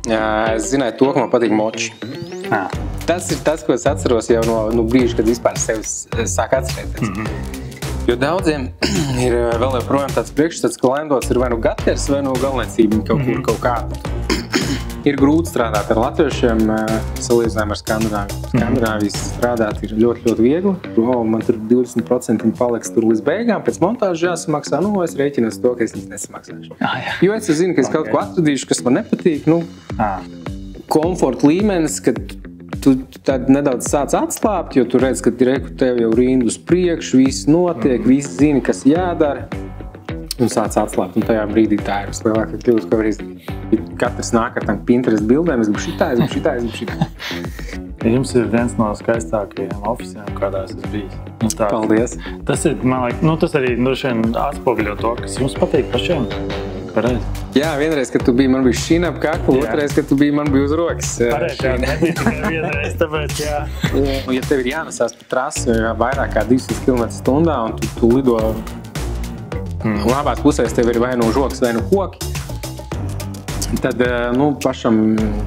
Es zināju to, ka man patīk moči. Tas ir tas, ko es atceros jau no brīža, kad vispār sevi sāk atcerēties. Jo daudziem ir vēl joprojām tāds priekšstats, ka laimdots ir vai nu gaters, vai nu galniecība kaut kāda. Ir grūti strādāt ar latviešiem, salīdzinājumā ar Skandināviju. Skandināvijas strādāt ir ļoti, ļoti viegli. Man tur 20% paliks tur līdz beigām, pēc montāžas jāsamaksā. Es rēķinos to, ka es viņas nesamaksāšu. Jo es zinu, ka es kaut ko atradīšu, kas man nepatīk. Komforta līmenis, kad tu tad nedaudz sāc atslāpt, jo tu redz, ka tev jau rindu uz priekšu, viss notiek, visi zina, kas jādara. Un sāc atslāpt, un tajā brīdī tā ir vislielākā kļūda, ko var izdarīt. Katrs nāk ar tām Pinterest bildēm, es gribu šitā. Jums ir viens no skaistākajiem ofisiem, kādās es bijis. Paldies. Tas ir, man liekas, tas arī atspoguļo to, kas jums patīk pašiem. Pareizi. Jā, vienreiz, kad tu biji, man bija šīna ap kaklu, otrais, kad tu biji, man bija uz rokas. Pareizi, jā, nebija tikai vienreiz, tāpēc jā. Ja tev ir jānesās pa trasi vairāk kā 200 km/h un tu lido un abās pusēs tev ir vai nu žoks, vai nu koki, tad pašam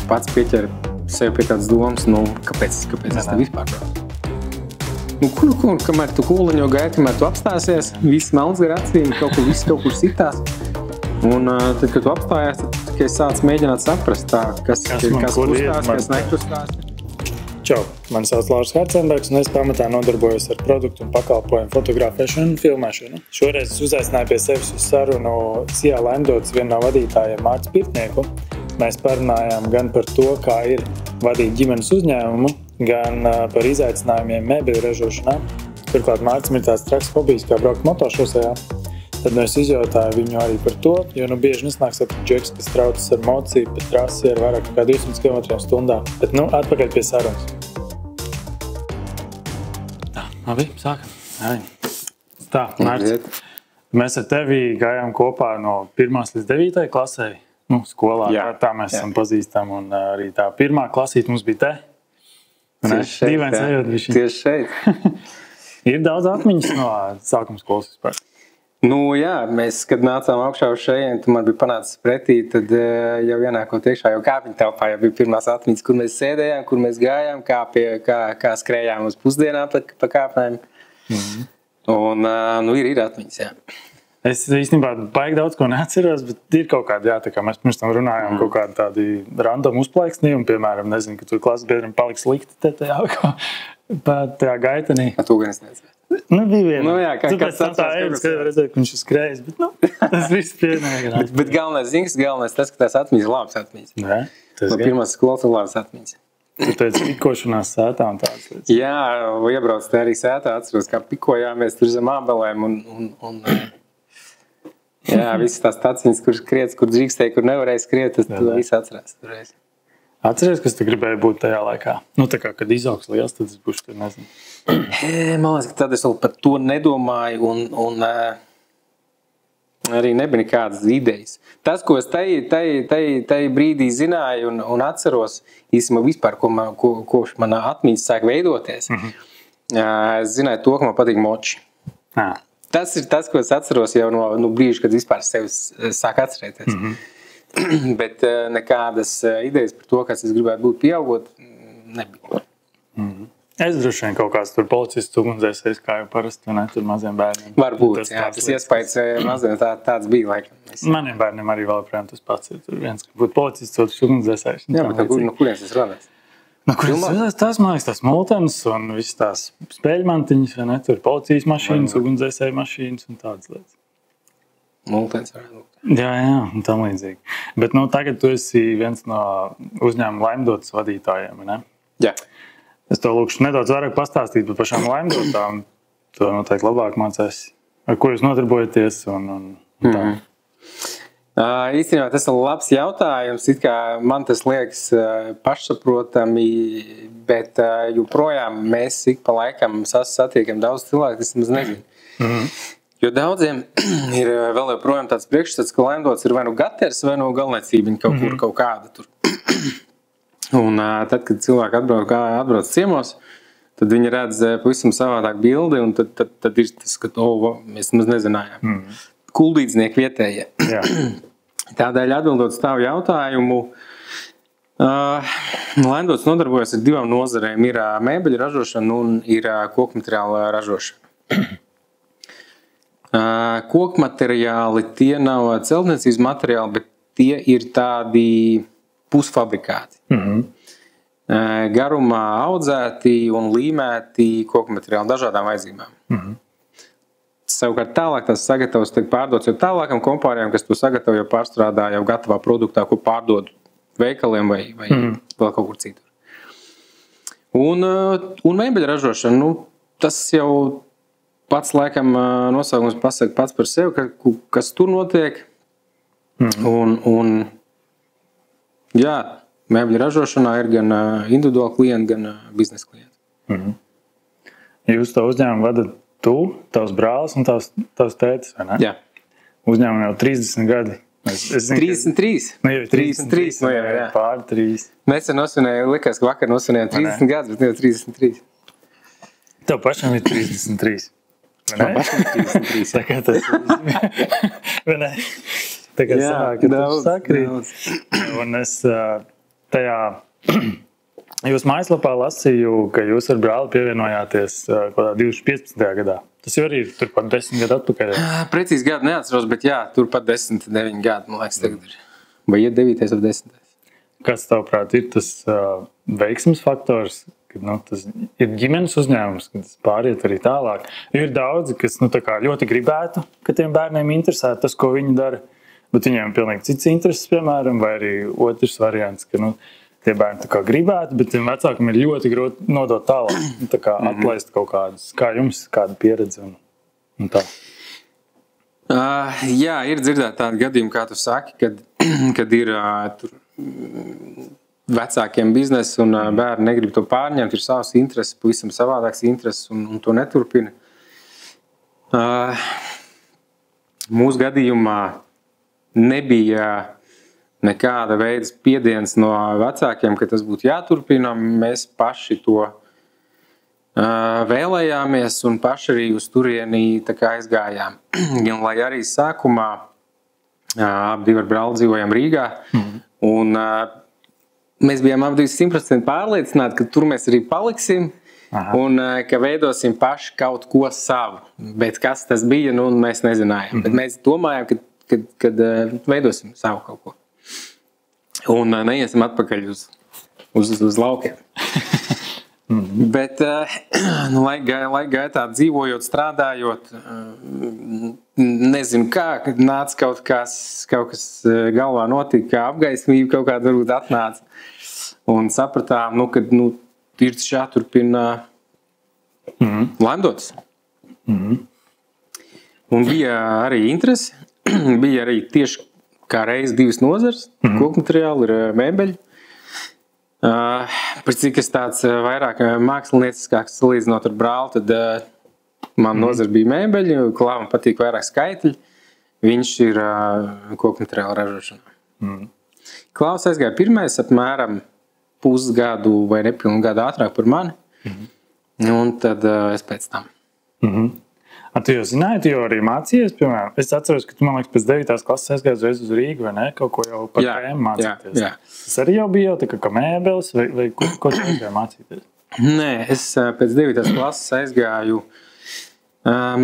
pats pieķer sev pie tādas domas, kāpēc es te vispār braucu? Kamēr tu kūliņo gaidi, kamēr tu apstāsies, viss melns gar acīm, kaut kur sitās. Un tad, kad tu apstājās, tad tikai sāc mēģināt saprast kas kustās, kas nekustās. Čau, mani sauc Lauris Harcenbergs un es pamatā nodarbojos ar produktu un pakalpojumu fotografēšanu un filmēšanu. Šoreiz es uzaicināju pie sevis uz sarunu Sijā Laimdots vienu no vadītājiem Mārtu Pirtnieku. Mēs parunājām gan par to, kā ir vadīt ģimenes uzņēmumu, gan par izaicinājumiem mēbeļu ražošanā. Turklāt Mārtim ir tāds traks hobijs, kā braukt motošosejā. Tad es izjautāju viņu arī par to, jo bieži nesnāk satikt džeks, kas traucas ar mociju pa trasi ar vairāk kā 200 km/h. Bet atpakaļ pie sarunas. Tā, labi, sākam. Tā, Mārts, mēs ar tevi gājām kopā no 1. līdz 9. klasē, skolā. Tā mēs esam pazīstami un arī tā pirmā klasīte mums bija te. Tieši šeit. Ir daudz atmiņas no sākuma skolas vispār. Jā, mēs, kad nācām augšā uz šeit, tu man bija panācis pretī, tad jau ienākot iekšā, jau kāpiņu telpā jau bija pirmās atmiņas, kur mēs sēdējām, kur mēs gājām, kā skrējām uz pusdienām pa kāpnēm. Un, ir atmiņas, jā. Es īstenībā baigi daudz ko neatceros, bet ir kaut kādi, tā kā mēs pirms tam runājām, kaut kādi tādi random uzplaiksnījumi, piemēram, nezinu, ka tur klases biedram paliks slikti tajā gaitenī. To gan es nezinu. Bija viena. Tu pēc tam tā redzēji, ka viņš ir skrējis, bet tas viss pienāk. Bet galvenais tas, ka tās atmiņas ir labas atmiņas. No pirmās skolas ir labas atmiņas. Tu teici pikošanās sētā un tādas lietas. Jā, iebrauc te arī sētā, atceros, kā pikojāmies tur zem ābelēm un jā, visas tās taciņas, kur skriet, kur drīkstēja, kur nevarēja skriet, tas viss atcerās turreiz. Atceries, kas tu gribēji būt tajā laikā? Tā kā, kad izaugs liels, tad es būšu tur, nezinu. Man liekas, ka tad es vēl par to nedomāju un arī nebija nekādas idejas. Tas, ko es tai brīdī zināju un atceros, īstenībā vispār, ko manā atmiņas sāk veidoties, es zināju to, ka man patīk moči. Tas ir tas, ko es atceros jau no brīža, kad vispār sevi sāk atcerēties. Bet nekādas idejas par to, kas es gribētu būt pieaugot, nebija. Es droši vien kaut kāds tur policists ugunsdzēsējs, kā jau parasti, vai ne, tur maziem bērniem. Varbūt, tas iespējas maziem tāds bija laikam. Maniem bērniem arī vēl projām tas pats ir. Tur viens, ka būtu policists, otrs ugunsdzēsējs. Jā, bet no kurienes tas radās? No kurienes tas radās? Tās, man liekas, tās multenes un visas tās spēļmantiņas, vai ne, tur policijas mašīnas, ugunsdzēsēju mašīnas un tādas lietas. Multenes varētu būt. Jā, un tam līdzīgi. Bet tagad tu esi viens no uzņēmuma Laimdotas vadītājiem, vai ne? Jā. Es to lūkšu nedaudz vairāk pastāstīt par pašām Laimdotām. To noteikti labāk mācēs. Ar ko jūs nodarbojaties un tā? Īstenībā tas ir labs jautājums. It kā man tas liekas pašsaprotami, bet joprojām mēs ik pa laikam satiekam daudz cilvēku, kas maz nezinu. Jo daudziem ir vēl joprojām tāds priekšstats, ka Laimdots ir vai nu gaters, vai nu galniecība kaut kāda tur. Un tad, kad cilvēki atbrauc ciemos, tad viņi redz pavisam savādāk bildi, un tad ir tas, ka mēs maz nezinājām. Kuldīdznieki vietējie. Tādēļ atbildot uz tavu jautājumu, Laimdots nodarbojas ar 2 nozarēm. Ir mēbeļu ražošana un ir kokmateriāla ražošana. Kokmateriāli tie nav celtniecības materiāli, bet tie ir tādi pusfabrikāti. Garumā audzēti un līmēti kokmateriāli dažādām vajadzībām. Savukārt tālāk tas sagatavos tiek pārdots jau tālākam kompānijām, kas to sagatavo jau pārstrādā jau gatavā produktā, ko pārdod veikaliem vai vēl kaut kur citur. Un mēbeļu ražošana, tas jau pats laikam nosaukums pasaka pats par sevi, kas tur notiek. Un jā, mēbeļu ražošanā ir gan individuāli klienti, gan biznesa klienti. Jūs to uzņēmumu vadat tu, tavs brālis un tavs tētis, vai ne? Jā. Uzņēmumu jau 30 gadi. Es zinu, 33. Nu, jau 33. Nu, jā. Pār 3. Nesen nosvinēju, likās, ka vakar nosvinējām 30 gadus, bet jau 33. Tev pašam ir 33. Vai ne? Pašam 33. Tā kā tas vai ne? Tā kā sanāk, ka tu sakrīt. Un es tajā jūs mājaslapā lasīju, ka jūs ar brāli pievienojāties 2015. gadā. Tas jau arī ir turpat 10 gadu atpakaļ. Precīzi gadu neatceros, bet jā, turpat 9 gadu, man liekas, tagad ir. Vai ir 9. vai 10. Kas tavuprāt ir tas veiksmes faktors, kad tas ir ģimenes uzņēmums, kad tas pāriet arī tālāk? Ir daudzi, kas tā kā ļoti gribētu, ka tiem bērniem interesē tas, ko viņi dara, bet viņiem ir pilnīgi cits intereses, piemēram, vai arī otrs variants, ka tie bērni tā kā gribētu, bet tiem vecākiem ir ļoti grūti nodot tālāk, tā kā atlaist kaut kādus, kā jums, kāda pieredze un tā. Jā, ir dzirdēt tādi gadījumi, kā tu saki, kad ir tur vecākiem biznesa un bērni negrib to pārņemt, ir savas intereses, pavisam savādāks intereses un to neturpina. Mūsu gadījumā nebija nekāda veida spiediens no vecākiem, ka tas būtu jāturpina. Mēs paši to vēlējāmies un paši arī uz turieni tā kā aizgājām. Gan lai arī sākumā ap 2 ar brāli dzīvojam Rīgā un mēs bijām ap 100% pārliecināti, ka tur mēs arī paliksim. Un ka veidosim paši kaut ko savu. Bet kas tas bija, mēs nezinājām. Bet mēs domājām, ka veidosim savu kaut ko. Un neiesim atpakaļ uz laukiem. Bet, laika gaitā dzīvojot, strādājot, nezinu kā, kad nāca kaut kas galvā notika, kā apgaismība kaut kāda varbūt atnāca. Un sapratām, ka ir jāturpina Laimdotas. Un bija arī interesi, bija arī tieši kā reiz 2 nozars, kokmateriāli ir mēbeļi. Par cik es tāds vairāk mākslinieciskāks salīdzinot ar brāli, tad man nozara bija mēbeļi, Klāvam patīk vairāk skaitļi, viņš ir kokmateriāla ražošanā. Klāvs aizgāja pirmais apmēram pusgadu vai nepilnu gadu ātrāk par mani, un tad es pēc tam. Tu jau zināji, tu jau arī mācījies, piemēram, es atceros, ka tu, man liekas, pēc 9. klases aizgāji uzreiz uz Rīgu, vai ne? Kaut ko jau par tēmu mācīties. Jā. Tas arī jau bija jau tā kā mēbeles, vai ko tu aizgāji mācīties? Nē, es pēc 9. klases aizgāju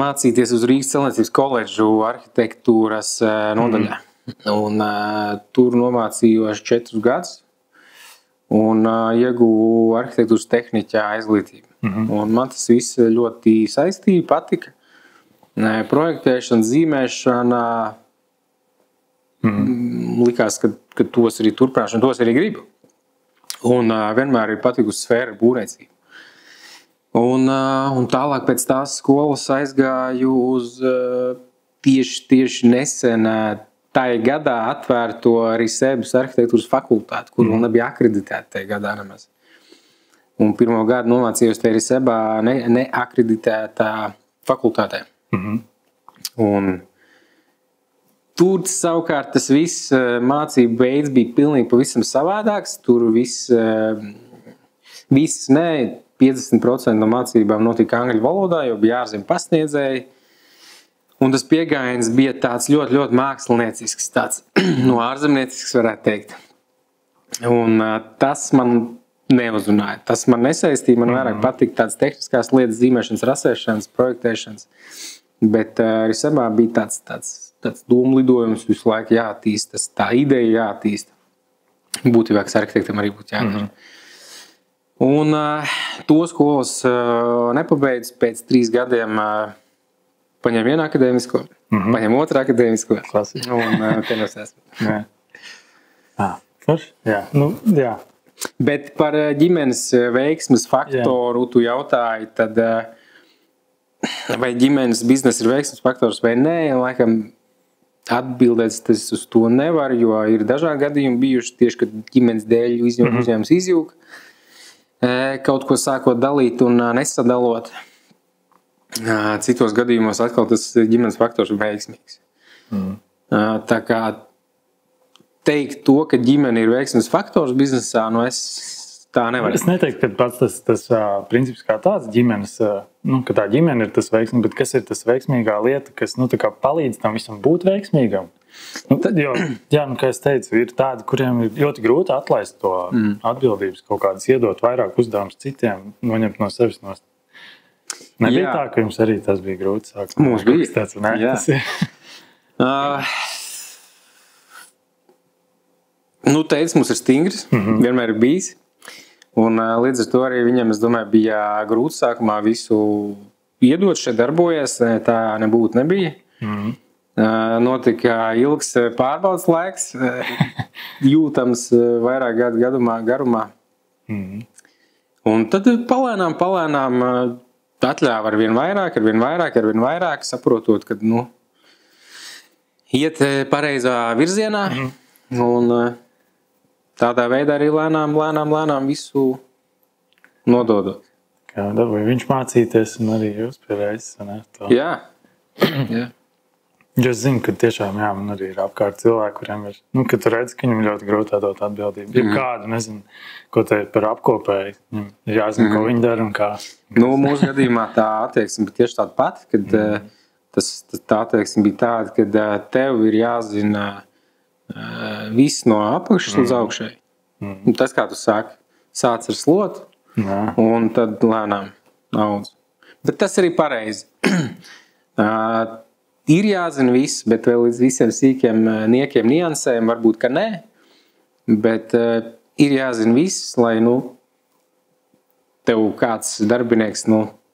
mācīties uz Rīgas celtniecības koledžu arhitektūras nodaļā. Un tur nomācījos 4 gadus un ieguvu arhitektūras tehniķā izglītību. Un man tas viss ļoti saistīja, patika. Projektēšana, zīmēšana, likās, ka tos arī turpināšu un tos arī gribu. Un vienmēr ir patikusi sfēra būrniecība. Un tālāk pēc tās skolas aizgāju uz tieši nesen tajā gadā atvērto arī Sēbas arhitektūras fakultāti, kur vēl nebija akreditēta tajā gadā nemaz. Un pirmo gadu nomācījos te arī Sēbā neakreditētā fakultātē. Un tur savukārt tas viss mācību veids bija pilnīgi pavisam savādāks. Tur viss 50% no mācībām notika angļu valodā, jo bija ārzemju pasniedzēji. Un tas pieejams bija tāds ļoti, ļoti māksliniecisks, tāds no ārzemniecisks varētu teikt. Un tas man neuzrunāja. Tas man nesaistīja, man vairāk patika tādas tehniskās lietas, zīmēšanas, rasēšanas, projektēšanas. Bet arī sabā bija tāds domlidojums visu laiku jāattīsta, tā ideja jāattīsta. Būtībā, kas arhitektam arī būtu jādara. Un to skolas nepabeidz pēc 3 gadiem paņem vienu akadēmisko, paņem otru akadēmisko. Klasika. Un te mēs esam. Jā. Jā. Bet par ģimenes veiksmes faktoru tu jautāji, tad vai ģimenes biznesa ir veiksmes faktors vai nē, laikam atbildēt es uz to nevaru, jo ir dažādi gadījumi bijuši tieši, kad ģimenes dēļ uzņēmums izjūg, kaut ko sākot dalīt un nesadalot. Citos gadījumos atkal tas ģimenes faktors ir veiksmīgs. Tā kā teikt to, ka ģimene ir veiksmes faktors biznesā, es tā nevaru. Es neteiktu, ka pats tas princips kā tāds ģimenes, ka tā ģimene ir tas veiksmīgs, bet kas ir tas veiksmīgā lieta, kas tā kā palīdz tam visam būt veiksmīgam? Tad, kā es teicu, ir tādi, kuriem ir ļoti grūti atlaist to atbildības, kaut kādas iedot vairāk uzdevumus citiem, noņemt no sevis nost. Nebija tā, ka jums arī tas bija grūti sākt? Mums bija. Tas ir. Teicis mums ir stingrs, vienmēr ir bijis. Un līdz ar to arī viņam, es domāju, bija grūti sākumā visu iedot, šeit darbojies, tā nebija. Notika ilgs pārbaudas laiks, jūtams vairāk gadu garumā. Un tad palēnām atļāva ar vien vairāk, saprotot, ka iet pareizā virzienā. Un tādā veidā arī lēnām visu nododot. Kā dabūja viņš mācīties un arī jūs pie reizes. Jā. Jo es zinu, ka tiešām man arī ir apkārt cilvēki, kuriem ir, kad tu redzi, ka viņam ļoti grūti dot atbildību. Ja kādu, nezinu, ko te ir par apkopēju, ir jāzina, ko viņi dara un kā. Mūsu gadījumā tā attieksme bija tieši tāda pati, kad tā attieksme bija tāda, ka tev ir jāzina viss no apakšas līdz augšai. Tas, kā tu sāc ar slotu, un tad lēnām daudz. Bet tas arī pareizi. Ir jāzina viss, bet vēl līdz visiem sīkiem niekiem niansēm varbūt, ka nē. Bet ir jāzina viss, lai tev kāds darbinieks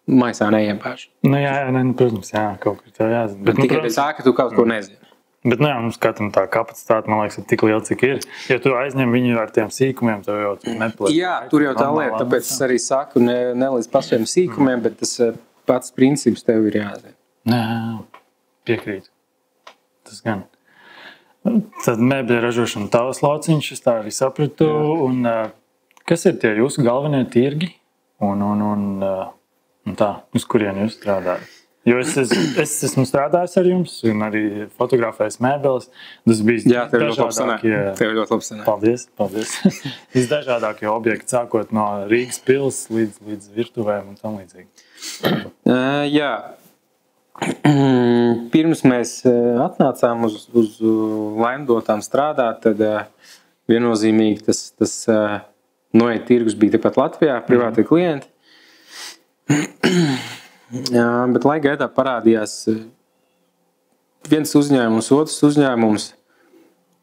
maisā neiebāž. Protams, kaut kur tev jāzina. Bet tikai tā, ka tu kaut ko nezini. Bet mums katram tā kapacitāte, man liekas, ir tik liela, cik ir. Ja tu aizņem viņu ar tiem sīkumiem, tev jau nepaliek. Jā, tur jau tā lieta, tāpēc es arī saku ne līdz pašiem sīkumiem, bet tas pats princips tev ir jāzina. Jā, piekrītu. Tas gan. Tad mēbļa ražošana tavas lauciņš, es tā arī sapratu. Un kas ir tie jūsu galvenie tirgi? Un tā, uz kurien jūs strādājat? Jo es esmu strādājis ar jums un arī fotografējis mēbeles. Tas bija dažādākie... Paldies. Visdažādākie objekti, sākot no Rīgas pils līdz virtuvēm un tam līdzīgi. Jā. Pirms mēs atnācām uz Laimdotām strādāt, tad viennozīmīgi tas noiet tirgus bija tepat Latvijā, privāti klienti. Bet laika gaitā parādījās viens uzņēmums, otrs uzņēmums,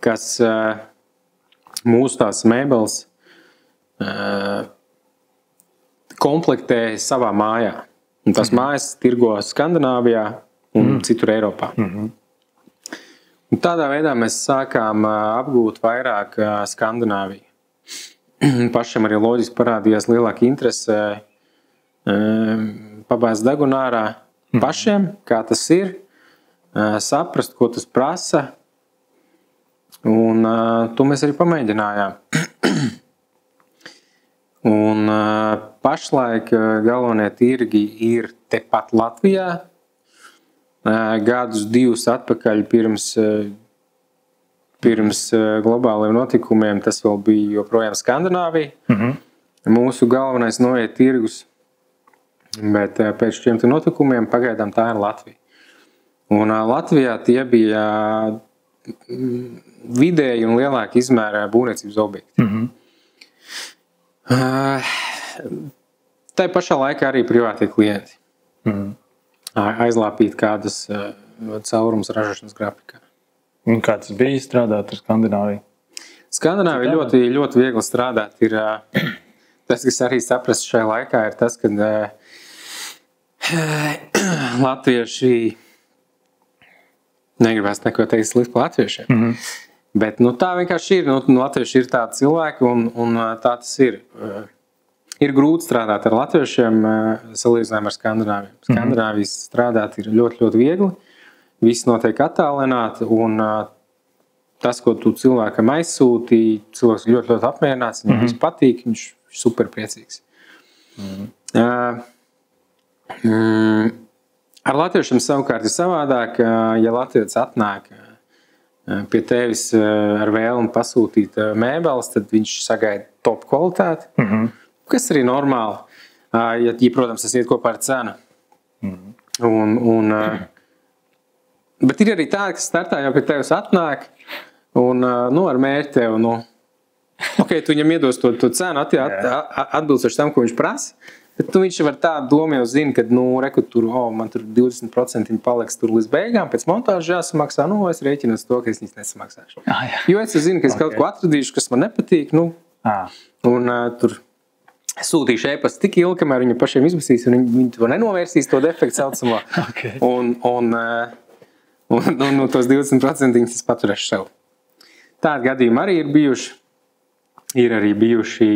kas mūsu tās mēbeles komplektē savā mājā. Un tās mājas tirgo Skandināvijā un citur Eiropā. Un tādā veidā mēs sākām apgūt vairāk Skandināviju. Pašam arī loģiski parādījās lielāka interese pabāzt degunu ārā pašiem, kā tas ir, saprast, ko tas prasa. Un to mēs arī pamēģinājām. Un pašlaik galvenie tirgi ir tepat Latvijā. Gadus 2 atpakaļ pirms globāliem notikumiem tas vēl bija joprojām Skandināvija. Mūsu galvenais noiet tirgus. Bet pēc šiem notikumiem pagaidām tā ir Latvija. Un Latvijā tie bija vidēji un lielāki izmērā būvniecības objekti. Tā pašā laikā arī privātie klienti. Aizlāpīt kādas caurumus ražošanas grafikā. Un kā tas bija strādāt ar Skandināviju? Skandināvija ļoti, ļoti viegli strādāt. Ir, tas, kas arī saprast šajā laikā, ir tas, ka latvieši negribēs neko teikt slikti par latviešiem. Bet tā vienkārši ir. Latvieši ir tādi cilvēki un tā tas ir. Ir grūti strādāt ar latviešiem salīdzinājumā ar Skandināviju. Skandināvijas strādāt ir ļoti, ļoti viegli. Viss notiek attālināti un tas, ko tu cilvēkam aizsūti, cilvēks ļoti, ļoti apmierināts, viņam viss patīk, viņš ir super priecīgs. Ar latviešiem savukārt ir savādāk, ja latvietis atnāk pie tevis ar vēlmi pasūtīt mēbeles, tad viņš sagaida top kvalitāti. Kas arī normāli, ja protams, tas iet kopā ar cenu. Bet ir arī tādi, kas startā jau pie tevis atnāk un ar mērķi tev, tu viņam iedos to cenu atbilstoši tam, ko viņš prasa, bet viņš var tādu domu jau zina, ka, man tur 20% paliks tur līdz beigām, pēc montāžas jāsamaksā, es rēķinos to, ka es viņas nesamaksāšu. Jo es zinu, ka es kaut ko atradīšu, kas man nepatīk, un tur sūtīšu e-pastu tik ilgi, kamēr viņi pašiem izmasīs, un viņi to nenovērsīs, to defektu saucamo. Un tos 20% es paturēšu sev. Tādi gadījumi arī ir bijuši. Ir arī bijuši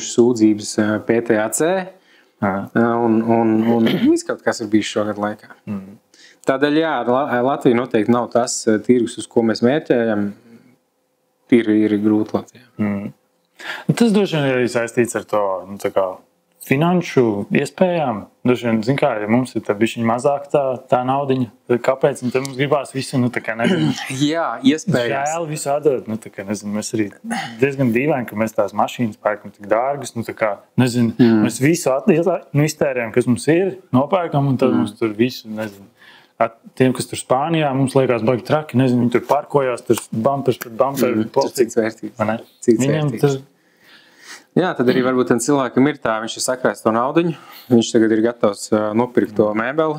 sūdzības PTAC, un viss kaut kas ir bijis šogad laikā. Tādēļ, Latvija noteikti nav tas tirgus, uz ko mēs mērķējam. Ir grūti Latvijā. Tas droši vien ir arī saistīts ar to finanšu iespējām. Droši vien, ja mums ir bišķiņ mazāk tā naudiņa, kāpēc? Un tad mums gribās visu, nezinu. Jā, iespējams. Žēl visu atdot. Mēs arī diezgan dīvaini, ka mēs tās mašīnas pērkam tik dārgas. Mēs visu iztērējam, kas mums ir, nopērkam, un tad mums tur visu, tiem, kas tur Spānijā, mums liekas baigi traki, viņi tur parkojās, tur bumpers pret bumperu. Cits vērtības. Jā, tad arī varbūt cilvēkam ir tā, viņš ir sakrājis to naudiņu, viņš tagad ir gatavs nopirkt to mēbeli,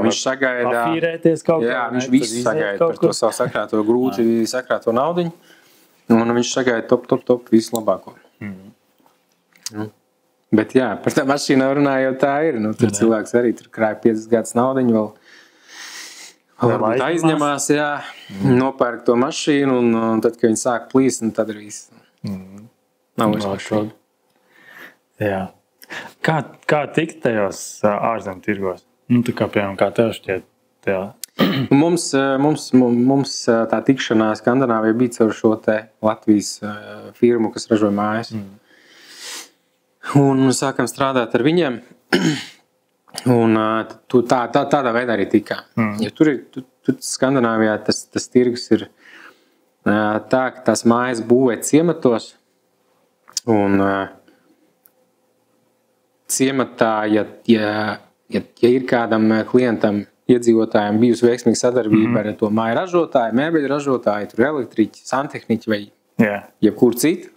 viņš sagaida, pafīrēties kaut kā. Jā, viņš visu sagaida par to savu sakrāto grūti, sakrāto naudiņu, un viņš sagaida top, visu labāko. Bet jā, par tā mašīnu runājot tā ir, tur cilvēks arī tur krāja 50 gadus naudiņu, vēl varbūt aizņemās, nopērk to mašīnu, un tad, kad viņi sāk plīst, tad ir viss. Nav izmašot. Jā. Kā tikt tajos ārzemju tirgos? Piemēram, kā tev šķiet? Mums tā tikšanā Skandināvija bija caur šo te Latvijas firmu, kas ražoja mājas. Un sākam strādāt ar viņiem. Un tādā veidā arī tikā. Ja tur Skandināvijā tas tirgus ir tā, ka tās mājas būvē ciematos. Un ciematā, ja ir kādam klientam, iedzīvotājiem bijusi veiksmīga sadarbība ar to māju ražotāju, mēbeļu ražotāju, tur elektriķi, santehniķi vai jebkur citu,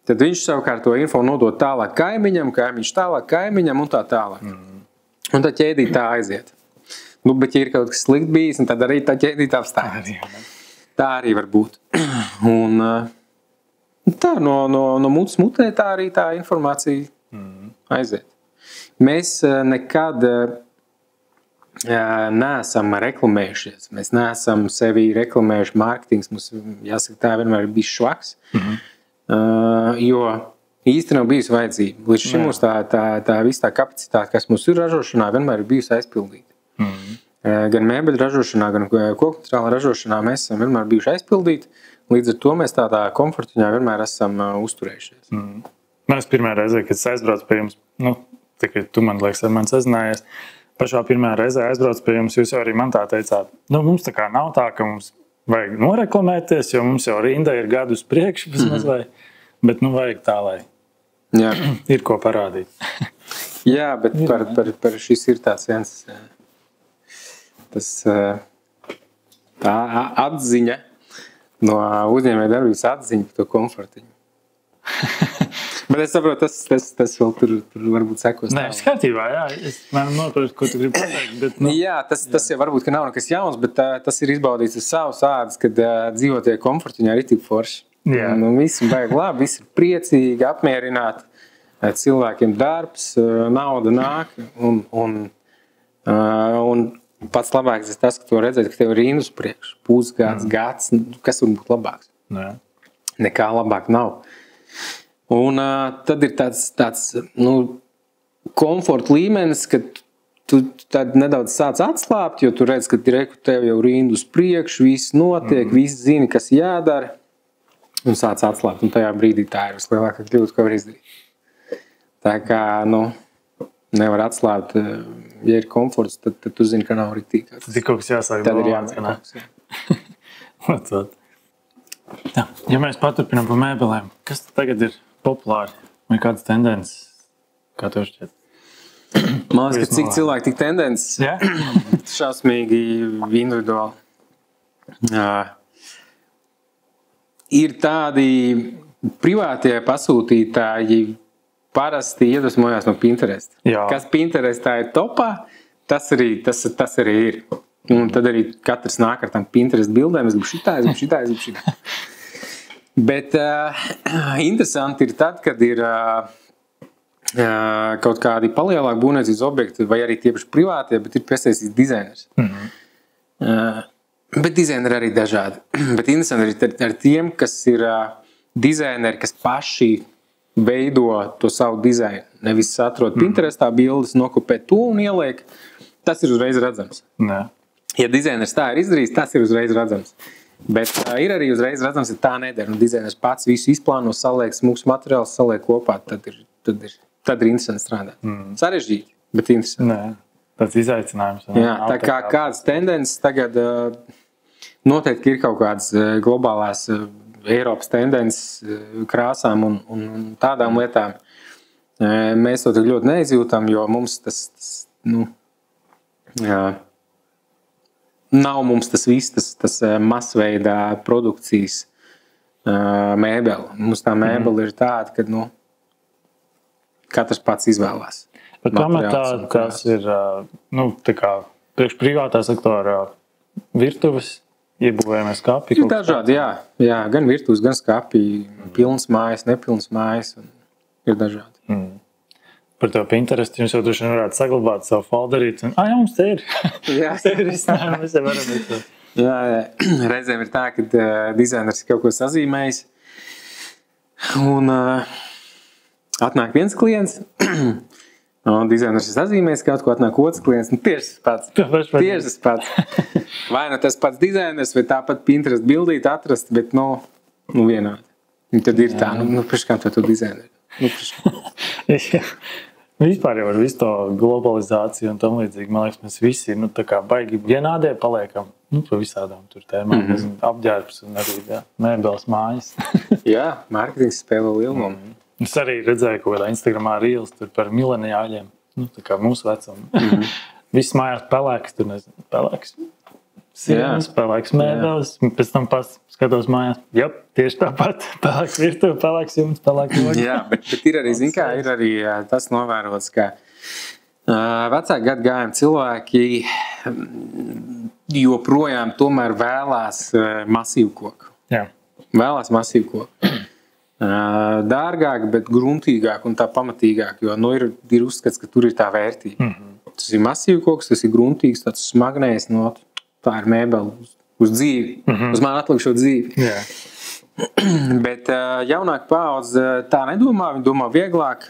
tad viņš savukārt to info nodod tālāk kaimiņam, kaimiņš tālāk kaimiņam un tā tālāk. Un tā ķēdīt tā aiziet. Bet ja ir kaut kas slikt bijis, tad arī tā ķēdīt apstājas. Tā arī var būt. Un tā no mutes mutē tā arī tā informācija aiziet. Mēs nekad neesam reklamējušies. Mēs neesam sevi reklamējuši mārketings. Mums, jāsaka, tā vienmēr ir bijis švaks. Jo īsti nav bijusi vajadzība. Līdz šim mums tā viss tā kapacitāte, kas mums ir ražošanā, vienmēr ir bijusi aizpildīta. Gan mēbeļu ražošanā, gan kokmateriāla ražošanā mēs esam vienmēr bijuši aizpildīti. Līdz ar to mēs tādā komfortiņā vienmēr esam uzturējušies. Mēs pirmā reizē, kad es aizbraucu pie jums, tu man liekas, ar mani sazinājies, pašā pirmā reizē aizbraucu pie jums, jūs jau arī man tā teicāt, mums tā kā nav tā, ka mums vajag noreklamēties, jo mums jau rinda ir gadu uz priekšu, bet vajag tā, lai ir ko parādīt. Jā, bet par šis ir tāds viens, tā atziņa no uzņēmēja darbības atziņa par to komfortiņu. Bet es saprotu, tas vēl tur varbūt sekos. Nē, skatībā, jā. Es noprotu, ko tu gribi pateikt. Bet, jā, tas jau varbūt, ka nav nekas jauns, bet tas ir izbaudīts uz savas ādas, kad dzīvo tie komfortiņā ir tik forši. Visi baigi labi, visi ir priecīgi, apmierināti. Cilvēkiem darbs, nauda nāk un pats labākais ir tas, ka tu redzēt, ka tev ir rindas priekš, pusgads, gads, kas var būt labāks? Nekā labāk nav. Un tad ir tāds komforta līmenis, ka tu tad nedaudz sāc atslāpt, jo tu redz, ka tev jau rindu uz priekšu, viss notiek, visi zini, kas jādara, un sāc atslāpt. Un tajā brīdī tā ir vislielākā kļūda, ko var izdarīt. Tā kā, nevar atslāpt, ja ir komforts, tad tu zini, ka nav riktīgi. Tad ir kaut kas jāsāk. Tad ir jāsāk. Ja mēs paturpinām par mēbelēm, kas tagad ir populāri? Vai kādas tendences? Kā tev šķiet? Man liekas, ka cik cilvēki tik tendences? Jā? Šausmīgi individuāli. Ir tādi privātie pasūtītāji parasti iedvesmojās no Pinterest. Jā. Kas Pinterestā ir topā, tas arī ir. Un tad arī katrs nāk ar tām Pinterest bildēm, es gribu šitā. Bet interesanti ir tad, kad ir kaut kādi palielāki būvniecības objekti, vai arī tieši privātie, bet ir piesaistīts dizainers. Bet dizaineri arī dažādi. Bet interesanti ir ar tiem, kas ir dizaineri, kas paši veido to savu dizainu. Nevis atrod Pinterestā bildes, nokopē to un ieliek. Tas ir uzreiz redzams. Ja dizainers tā ir izdarījis, tas ir uzreiz redzams. Bet ir arī uzreiz redzams, ja tā nedara. Un dizainers pats visu izplāno, saliek smuks materiāls, saliek kopā. Tad ir interesanti strādāt. Sarežģīti, bet interesanti. Nē, tāds izaicinājums. Jā, tā kā kādas tendences tagad noteikti ir kaut kādas globālās Eiropas tendences krāsām un tādām lietām. Mēs to tik ļoti neizjūtam, jo mums nav mums tas viss, tas masveidā produkcijas mēbeli. Mums tā mēbeli ir tāda, ka katrs pats izvēlās. Bet tomēr tas ir tā kā priekš privātā sektora virtuves iebūvējamies skāpi. Ir dažādi, jā. Gan virtuves, gan skāpi, pilns mājas, nepilns mājas. Ir dažādi. Par to Pinterest jums jau droši varētu saglabāt savu folderīt. Jā, mums te ir. Jā, mēs jau varam izsāt. Jā, reizēm ir tā, ka dizainers kaut ko sazīmējis. Un atnāk viens klients, un dizainers ir sazīmējis kaut ko, atnāk otrs klients. Tieši tas pats. Vai tas pats dizainers, vai tāpat Pinterest bildīt atrast, bet vienādi. Un tad ir tā, priekškām to dizaineri. Vispār jau ar visu to globalizāciju un tam līdzīgi, man liekas, mēs visi tā kā baigi vienādie paliekam par visādām tur tēmām, apģērbs un arī mēbeles mājas. Jā, mārketings spēlē lielu lomu. Es arī redzēju kaut kādā Instagramā reels tur par mileniāļiem, tā kā mūsu vecumu. Viss mājās pelēks, tur nezinu, pelēks. Sienas, pelēks mēbeles, pēc tam pats skatos mājās. Jā, tieši tāpat. Pelēks virtuve, pelēks jumts, pelēks logi. Jā, bet ir arī, ir arī tas novērots, ka vecāku gadagājumu cilvēki joprojām tomēr vēlās masīvu koku. Jā. Vēlās masīvu koku. Dārgāk, bet gruntīgāk un tā pamatīgāk, jo ir uzskats, ka tur ir tā vērtība. Tas ir masīvu koks, tas ir gruntīgs, tāds smagnējs notu. Tā ir mēbele uz dzīvi, uz mani atlikušo dzīvi. Jā. Bet jaunāka paudze tā nedomā, viņi domā vieglāk,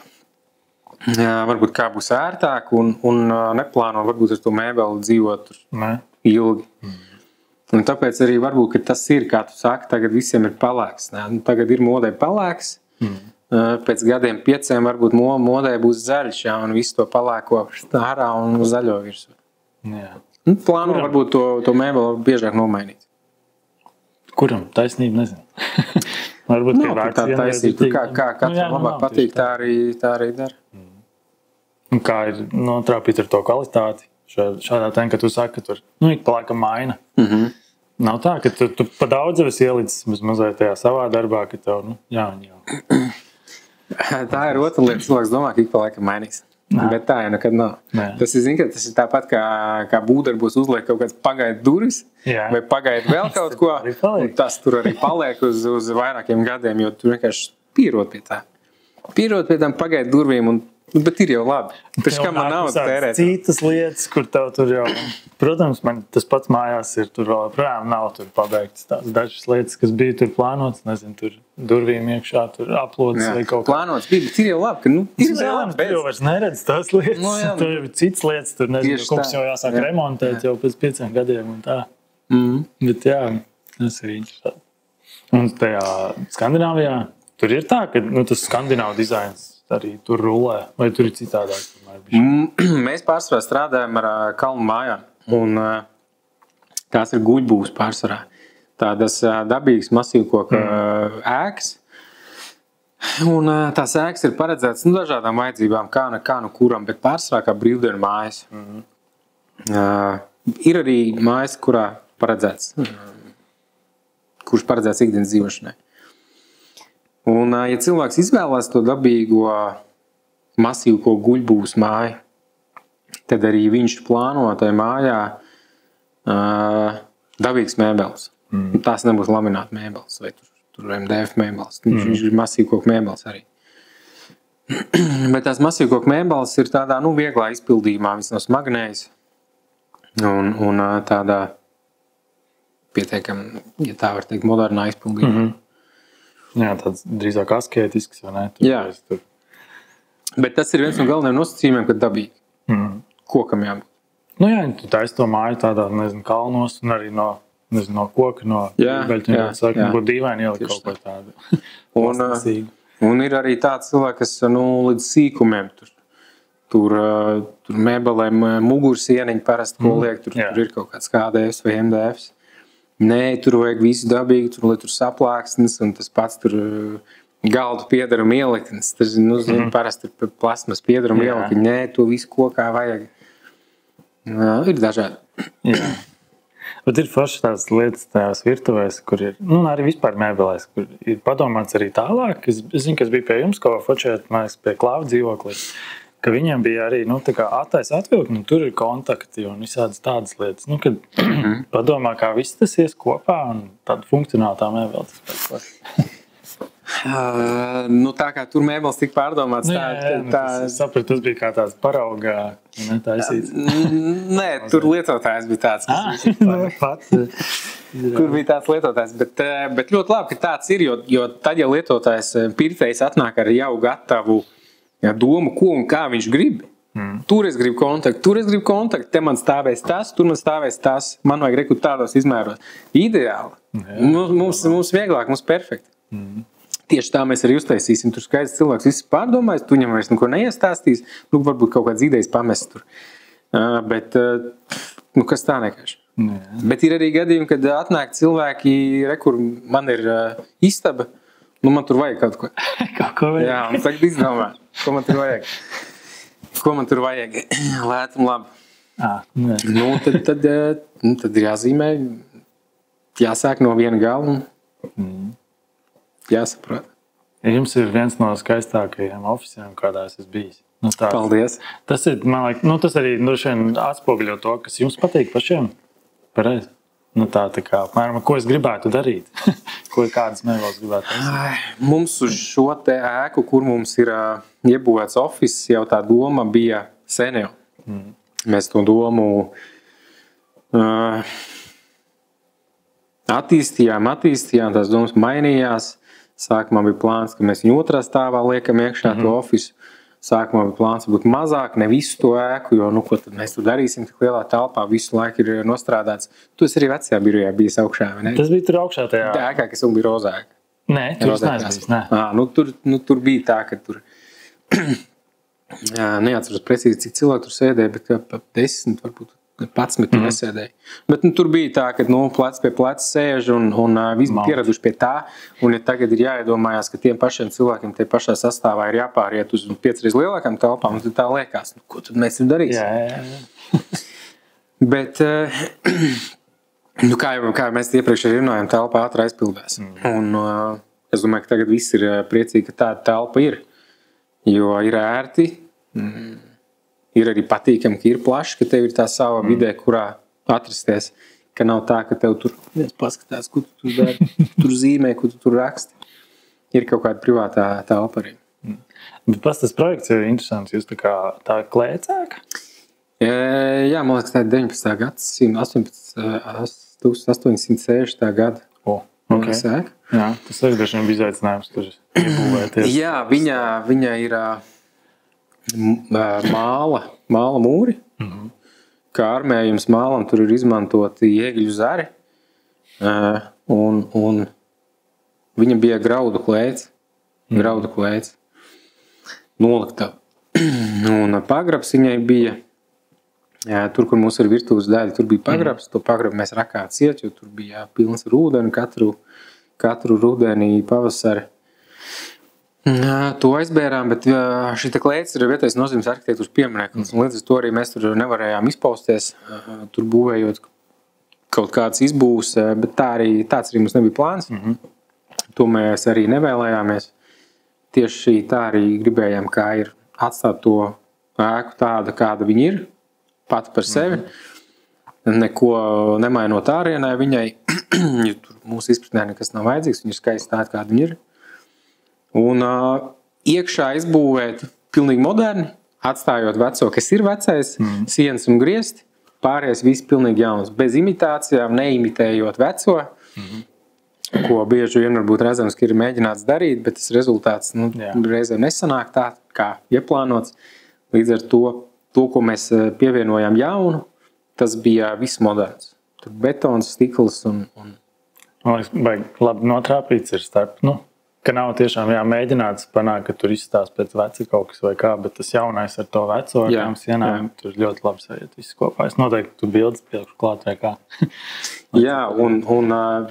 varbūt kā būs ērtāk un neplāno varbūt ar to mēbeli dzīvot ilgi. Un tāpēc arī varbūt, ka tas ir, kā tu saki, tagad visiem ir pelēks. Tagad ir modē pelēks, pēc gadiem 5 varbūt modē būs zaļš, un visu to pelēko ārā un zaļo virsū. Jā. Plāno varbūt to mēbeli biežāk nomainīt. Kuram? Taisnība nezinu. Varbūt nav tā taisnība. Kā katram labāk patīk, tā arī dara. Un kā ir notrāpīt ar to kvalitāti? Šādā tēm, ka tu saki, ka tur ik pa laikam maina. Nav tā, ka tu pa daudz jau esi ielicis mazliet tajā savā darbā, ka tev, jau. Tā ir otra lieta. Cilvēks domā, ka ik pa laikam mainīs. Bet tā jau nekad nav. Tas ir tāpat kā būvdarbos uzliek kaut kāds pagaidu durvis vai pagaidu vēl kaut ko. Tas tur arī paliek uz vairākiem gadiem, jo tu vienkārši pierod pie tā. Pierod pie tām pagaidu durvīm, bet ir jau labi. Pēc kā man nav tērēt. Citas lietas, kur tev tur jau... Protams, man tas pats mājās ir, tur vēl projām nav tur pabeigts tās dažas lietas, kas bija tur plānotas, nezinu, tur durvīm iekšā, tur aplodas vai kaut kā. Plānotas bija, bet ir jau labi, ka ir zēlams, tu jau vairs neredz tās lietas, tur jau ir citas lietas, tur nezinu, kungs jau jāsāk remontēt jau pēc 5 gadiem un tā. Bet jā, tas ir interesanti. Un tajā Skandināvijā, tur ir tā, ka tas skandināvu dizains arī tur rulē, vai tur ir citādāk? Mēs pārsvarā strādājam ar kalnu mājām, un tās ir guļbūvs pārsvarā. Tādas dabīgas masīvkoka ēkas, un tās ēkas ir paredzētas dažādām vajadzībām, kā nu kuram, bet pārsvarā kā brīvdienu mājas. Ir arī mājas, kurš paredzēts ikdienas dzīvošanai. Un, ja cilvēks izvēlās to dabīgo masīvko guļbūvs māju, tad arī viņš plāno tajā mājā dabīgas mēbeles. Tās nebūs lamināta mēbeles vai tur MDF mēbeles. Viņš ir masīvkoku mēbeles arī. Bet tās masīvkoku mēbeles ir tādā vieglā izpildījumā, viņas nav smagnējas un tādā pietiekam, ja tā var teikt, modernā izpildījumā. Jā, tāds drīzāk asketisks, vai ne? Jā. Bet tas ir viens no galvenajiem nosacījumiem, kad dabīgi. Kokam jābūt. Jā, tu taisi to māju tādā, kalnos un arī no koka, no beļķiem, būtu dīvaini ielikt kaut ko tādu. Un ir arī tāds cilvēki, kas līdz sīkumiem tur mēbelēm mugursieniņi parasti, ko liek, tur ir kaut kāds KDFs vai MDFs. Nē, tur vajag visu dabīgi, lai tur saplāksnes, un tas pats tur galdu piedarumu ieliknes. Tas, parasti ir plasmas piedarumu ielikni. Nē, to visu kokā vajag. Ir dažādi. Jā. Bet ir forši tās lietas tajās virtuvēs, kur ir, arī vispār mēbelēs, kur ir padomāts arī tālāk. Es zinu, kas bija pie jums, ko fočēt, pie klāva dzīvoklī. Ka viņiem bija arī attaisa atvilkni, tur ir kontakti un visādas tādas lietas. Kad padomā, kā viss tas ies kopā un tāda funkcionālā mēbele. Tā kā tur mēbeles tika pārdomāts. Es sapratu, tas bija kā tāds paraugā taisīts. Nē, tur lietotājs bija tāds. Kur bija tāds lietotājs. Bet ļoti labi, ka tāds ir, jo tad, ja lietotājs pircējs atnāk ar jau gatavu domu, ko un kā viņš grib. Tur es gribu kontaktu, te man stāvēs tas, tur man stāvēs tas, man vajag rekut tādos izmēros. Ideāli. Mums vieglāk, mums perfekti. Tieši tā mēs arī uztaisīsim. Tur skaidrs cilvēks viss pārdomājis, tu viņam vairs neko neiestāstīs, varbūt kaut kādas idejas pamest tur. Bet, kas tā nekaiši. Bet ir arī gadījumi, kad atnāk cilvēki, kur man ir istaba, man tur vajag kaut ko. Kaut ko vajag. Jā, un tagad izdomā, ko man tur vajag. Ko man tur vajag? Lēt un labi. Tad ir jāzīmē, jāsāk no viena gala un jāsaprot. Jums ir viens no skaistākajiem ofisiem, kādā es esmu bijis. Paldies. Tas ir, man liek, tas arī atspoguļo to, kas jums patīk pašiem. Pareizi. Tā kā, apmēram, ko es gribētu darīt? Kādas mēbeles gribētu darīt? Mums uz šo te ēku, kur mums ir iebūvēts ofis, jau tā doma bija sen jau. Mēs to domu attīstījām, tās domas mainījās. Sākumā bija plāns, ka mēs viņu otrā stāvā liekam iekšā to ofisu. Sākumā bija plāns būt mazāk, ne visu to ēku, jo, ko tad mēs tur darīsim, tik lielā telpā visu laiku ir nostrādāts. Tu esi arī vecajā birojā bijis augšā, vai ne? Tas bija tur augšā tajā. Tā ēkā, kas bija rozāka. Nē, tur es neesmu bijis, nē. Tur bija tā, ka tur, neatceros precīzi, cik cilvēku tur sēdēja, bet ap 10, varbūt 11 tur nesēdēja. Bet tur bija tā, ka plec pie pleca sēž un visi bija pieraduši pie tā. Un ja tagad ir jāiedomājās, ka tiem pašiem cilvēkiem tie pašā sastāvā ir jāpāriet uz 5 reizes lielākām telpām, un tad tā liekas, ko tad mēs tur darīsim? Jā. Bet Nu, kā mēs iepriekš arī runājam, telpa ātri aizpildās. Un es domāju, ka tagad viss ir priecīgi, ka tāda telpa ir. Jo ir ērti, ir arī patīkami, ka ir plaši, ka tev ir tā sava vidē, kurā atrasties. Ka nav tā, ka tev tur paskatās, ko tu tur dari, tur zīmē, ko tu tur raksti. Ir kaut kāda privātā telpa arī. Bet tas projekts ir interesants. Jūs tā klēcēka? Jā, man liekas, tā ir 19. gads, 1860. gada. Okay. Jā, tas arī dažiem bija izaicinājums tur iebūvēties. Jā, viņa ir māla mūri. Kā armējums mālam tur ir izmantoti iegļu zari. Un viņa bija graudu klēts. Noliktava. Un pagrabs viņai bija. Tur, kur mums ir virtuves daļa, tur bija pagrabs. To pagrabu mēs rakāt ciet, jo tur bija pilns ar ūdeni katru rudenī pavasari. To aizbērām, bet šita klēts ir vietējais nozīmes arhitektūras piemineklis. Līdz ar to arī mēs tur nevarējām izpausties, tur būvējot kaut kāds izbūvs, bet tāds arī mums nebija plāns. To mēs arī nevēlējāmies. Tieši tā arī gribējām, kā ir atstāt to ēku tāda, kāda viņa ir, pati par sevi. Neko nemainot ārienai viņai, jo tur mūsu izpratnē nekas nav vajadzīgs, viņa ir skaisti tāda, kāda viņa ir. Un iekšā izbūvēt pilnīgi moderni, atstājot veco, kas ir vecais, sienas un griezti, pārējais viss pilnīgi jauns, bez imitācijām, neimitējot veco, ko bieži vien varbūt redzams, ka ir mēģināts darīt, bet tas rezultāts reizēm nesanāk tā, kā ieplānots. Līdz ar to, ko mēs pievienojām jaunu, tas bija viss moderns. Tur betons, stikls un... Man liekas, labi notrāpīts ir starp, ka nav tiešām mēģināts panākt, ka tur izstās pēc veci kaut kas vai kā, bet tas jaunais ar to veco, ar tām sienām, tur ļoti labi sajiet viss kopā. Es noteikti tu bildes pielikuši klāt vai kā. Jā, un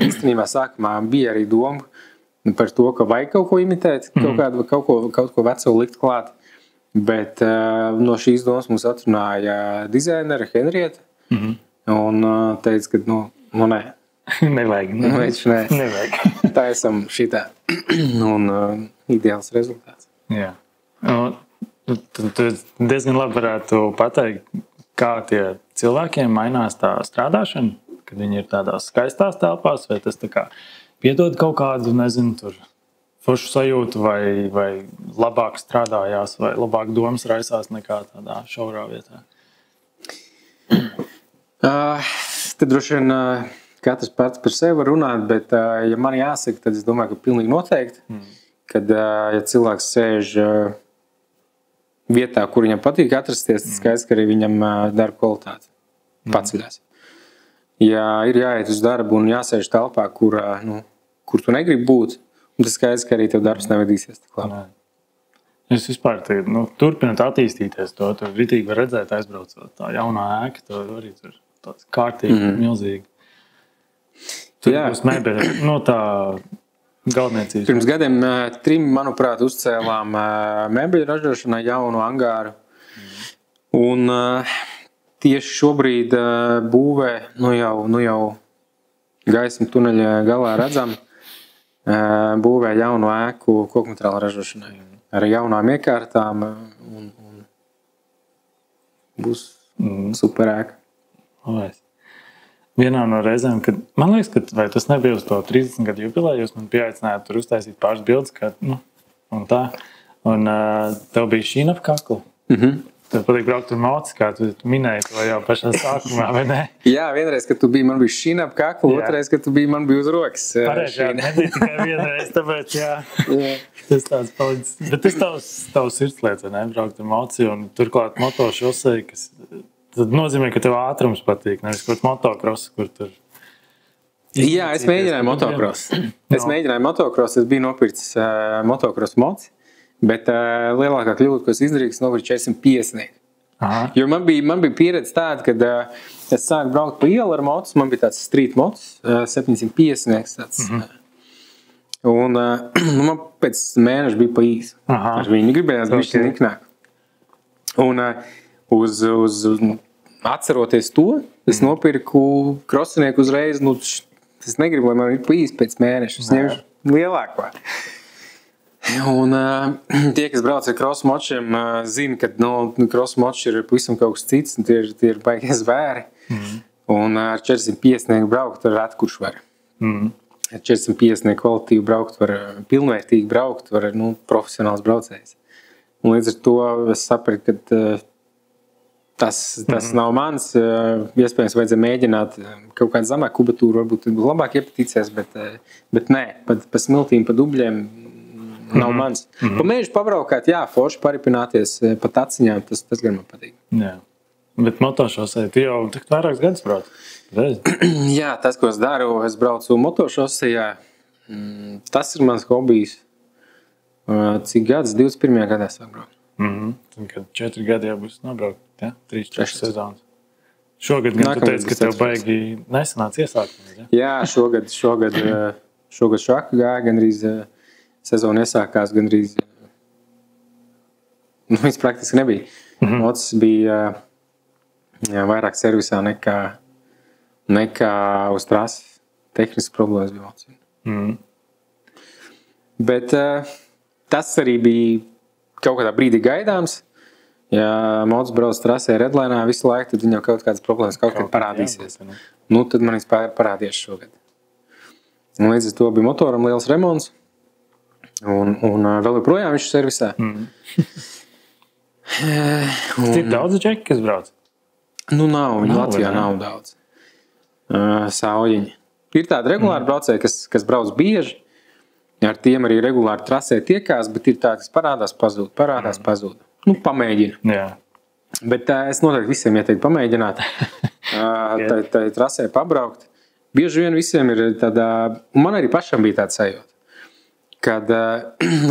īstenībā sākumā bija arī doma par to, ka vajag kaut ko imitēt, kaut ko veco likt klāt, bet no šīs domas mums atrunāja dizainere Henrieta, un teica, ka nē. Nevajag. Tā esam šitā. Un ideāls rezultāts. Jā. Tu diezgan labi varētu pateikt, kā tie cilvēkiem mainās tā strādāšana, kad viņi ir tādās skaistās telpās, vai tas tā kā piedod kaut kādu, tur foršu sajūtu, vai labāk strādājās, vai labāk domas raisās nekā tādā šaurā vietā? Tad droši vien katrs pats par sevi var runāt, bet, ja man jāsaka, tad es domāju, ka pilnīgi noteikti, kad, ja cilvēks sēž vietā, kur viņam patīk atrasties, tad skaidrs, ka arī viņam darba kvalitāte paceļās. Ja ir jāiet uz darbu un jāsēž telpā, kur tu negribi būt, tas skaidrs, ka arī tev darbs nevedīsies tik labi. Es vispār turpināt attīstīties to, tur ritīgi var redzēt aizbraucot tā jaunā ēka, to arī tur tāds kārtīgi, milzīgi. Tur būs mēbeļi, tā galdniecības. Pirms gadiem 3, manuprāt, uzcēlām mēbeļu ražošanai jaunu angāru. Un tieši šobrīd būvē, jau gaisma tuneļa galā redzam, būvē jaunu ēku kokmateriālu ražošanai. Ar jaunām iekārtām un būs super ēka. Vienā no reizēm, kad man liekas, ka vai tas nebija uz to 30 gadu jubileju, jūs man pieaicinājāt tur uztaisīt pāris bildes, un tā. Un tev bija šīna ap kaklu. Tev patīk braukt ar moci, kā tu minēji to jau pašā sākumā, vai ne? Jā, vienreiz, kad tu biji, man bija šīna ap kaklu, otrais, kad tu biji, man bija uz rokas. Pareiz, jā, nebija tikai vienreiz, tāpēc jā. Tas tāds palicis. Bet tas tavs sirdsliets, vai ne? Braukt ar moci un turklāt motošosei, kas... Tad nozīmē, ka tev ātrums patīk, nevis kaut motokross, kur tur... Jā, es mēģināju motokross. Es biju nopircis motokross moci, bet lielākā kļūda, ko es izdarīju, nopirku 450. Jo man bija pieredze tāda, kad es sāku braukt pa ielu ar mocis, man bija tāds street mocis, 750 tāds. Un man pēc mēneša bija pa īsu. Ar viņu gribējās bišķi niknāk. Un uz atceroties to, es nopirku krosinieku uzreiz, es negribu, lai man ir pa īsti pēc mēneša, es ņemšu lielāko. Un tie, kas brauc ar cross-močiem, zina, ka cross-moči ir pavisam kaut kas cits, un tie ir baigie zvēri. Un ar 450 braukt var rēt, kurš var. Ar 450 kvalitīvu braukt var, pilnvērtīgi braukt var, profesionāls braucējs. Un līdz ar to es sapratu, ka tas nav mans. Iespējams, vajadzēja mēģināt kaut kādu zamāku kubatūru, varbūt labāk iepatīcies, bet nē, pa smiltīm, pa dubļiem nav mans. Pa mēžu pabraukāt, jā, forši paripināties pa taciņām, tas gan man patīk. Jā. Bet motošosē, tu jau tik vairākus gadus brauc? Jā, tas, ko es daru, es braucu motošosejā. Tas ir mans hobijs. Cik gads? 21. gadā sāk braukt. Kad 4 gadi jau būs nobraukt, ja? 3-4 sezonas. Šogad gan tu teici, ka tev baigi nesanāc iesākums, ja? Jā, šogad šaka gāja, gandrīz sezona iesākās, gandrīz viss praktiski nebija. Mocis bija vairāk servisā nekā uz trases. Tehnisks problēmas bija mocis. Bet tas arī bija kaut kādā brīdī gaidāms. Ja mocis brauc trasē redlainā visu laiku, tad viņam kaut kādas problēmas kaut kad parādīsies. Tad man parādījās šogad. Un līdz ar to bija motoram liels remonts. Un vēl joprojām viņš ir servisā. Ir daudz čeki, kas brauc? Nav, viņi Latvijā nav daudz. Sauļiņi. Ir tādi regulāri braucēji, kas brauc bieži. Ar tiem arī regulāri trasē tiekās, bet ir tādi, kas parādās pazūd. Pamēģina. Jā. Bet es noteikti visiem ieteiktu pamēģināt. Tā trasē pabraukt. Bieži vien visiem ir tādā, man arī pašam bija tāds sajūta. Kad,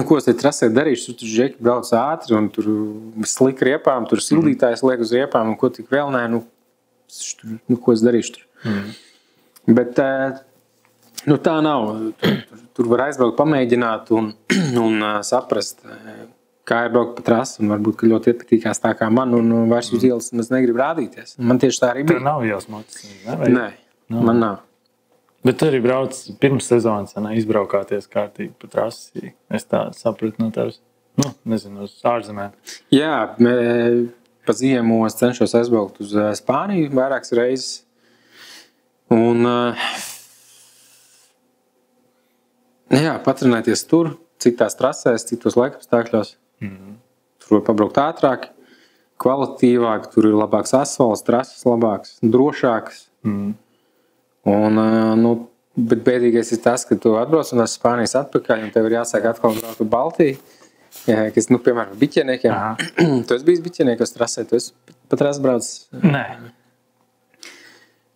ko es te trasē darīšu, tur žeki brauc ātri un tur slik riepām, tur sildītājs liek uz riepām un ko tik vēl nē, ko es darīšu tur. Bet tā nav. Tur var aizbraukt, pamēģināt un saprast, kā ir braukt pa trasi un varbūt, ka ļoti iepatīkās tā kā man un vairs uz ielas mēs negrib rādīties. Man tieši tā arī bija. Tur nav ielas mocis? Nē, man nav. Bet tu arī brauc pirms sezonas, izbraukāties kārtīgi pa trasi. Es tā sapratu no tevis. Nezinu, uz ārzemēm. Jā, pa ziemu es cenšos aizbraukt uz Spāniju vairākas reizes. Un patrenēties tur, citās trasēs, citos laikapstākļos. Tur var pabraukt ātrāk, kvalitīvāk, tur ir labāks asfalts, trases labāks, drošāks. Bet bēdīgais ir tas, ka tu atbrauc un tas Spānijas atpakaļ un tev ir jāsāk atkal braukt uz Baltiju, kas, piemēram, biķeniekiem. Tu esi bijis biķeniekos trasē, tu esi pa trasi braucis? Nē.